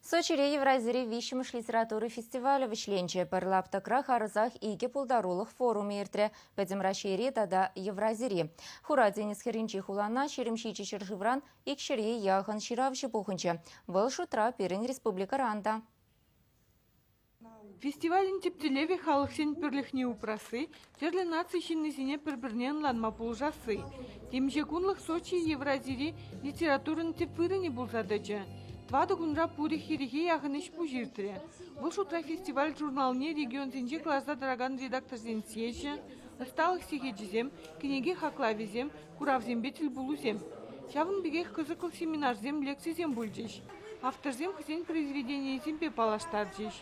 Сочире Евразире вишіміш литературы фестиваля вишленче парлапта крах арзах иге пулдарулых форум ертре пәдім рашире тада Евразире. Хура денис херинчи хулана шеремшичи шыржывран икшире яхан ширавши пухынче. Выл шутра перен республика ранда. Фестиваль тептелеве халық сен пірліхне упрасы, жерлі наций шиннесіне пір-бірнен ланма пулжасы. Темже кунлық Сочи Евразире литературын тепвырыне булзадычы. Твады күнра пури хирихе яғыныш пужиртіре. Бұл шутра фестиваль журналне регион зенже класса дороган редактор зен сежі, ысталық сегеджізем, кенеге хаклавизем, куравзембетіл булузем. Шавын бігех қызықыл семинарзем, лекцизем бүлжеш. Авторзем хызен произведениезем пепалаштар жеш.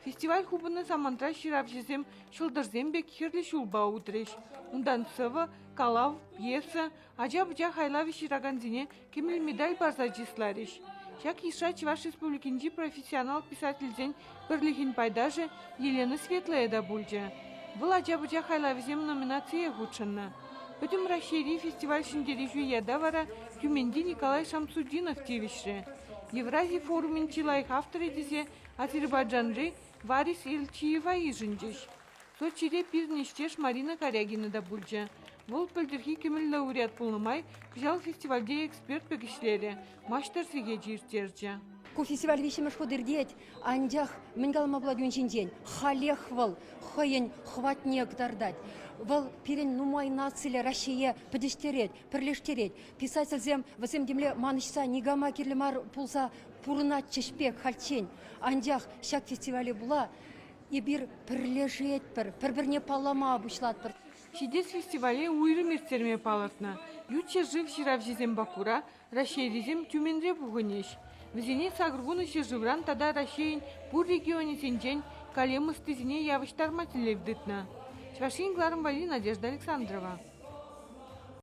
Фестиваль хубыны самантра ширавжезем, шылдырзембек херлі шулба утреш. Ундан сывы, калав, пьеса, ажа-бжа хайлави шираганзине кемел медаль барзаджислареш. Шак иша Чуваш республикинжи профессионал писательзен бірлігін пайдажы Елена Светлая да бульджа. Бұл ажа-бжа хайлавизем номинация худшынна. Бүтім Рашири фестиваль шиндері жүйяда вара Тюменди Николай Шамсудинов тевиші. Евразий форумын чилайық авторы десе Азербайджанжы Варис Эльчиева ижінжеш. Сочире пирнештеш Марина Корягина да бульджа. Бұл пілдірхи кемел лауреат пулнымай, күжал фестивальде эксперт пекішлері, маштар сеге жиртерджа. Ку фестиваль вишіміш худырдеть, андях мінгалма бладюнчен день, халех вал, хайын хватнек дардать. Вал перен нумай нациле Россия подештереть, пірлештереть. Писательзем вазем демле манышса нигама кирлемар пулса пурнат чешпек хальчень. Андях шак фестивале була, и бир пірлешет пір-бірне палама обучлат пір. Шидес фестивале уйры мертерме палыртна. Юче жив ширавжезем Бакура, Рашейрезем Тюменре бугынеш. Візене сагыргуны шежывран тада Рашейн пур регионе сенчен калемыс тезіне явыштар мателевдытна. Швашин Гларым Вали, Надежда Александрова.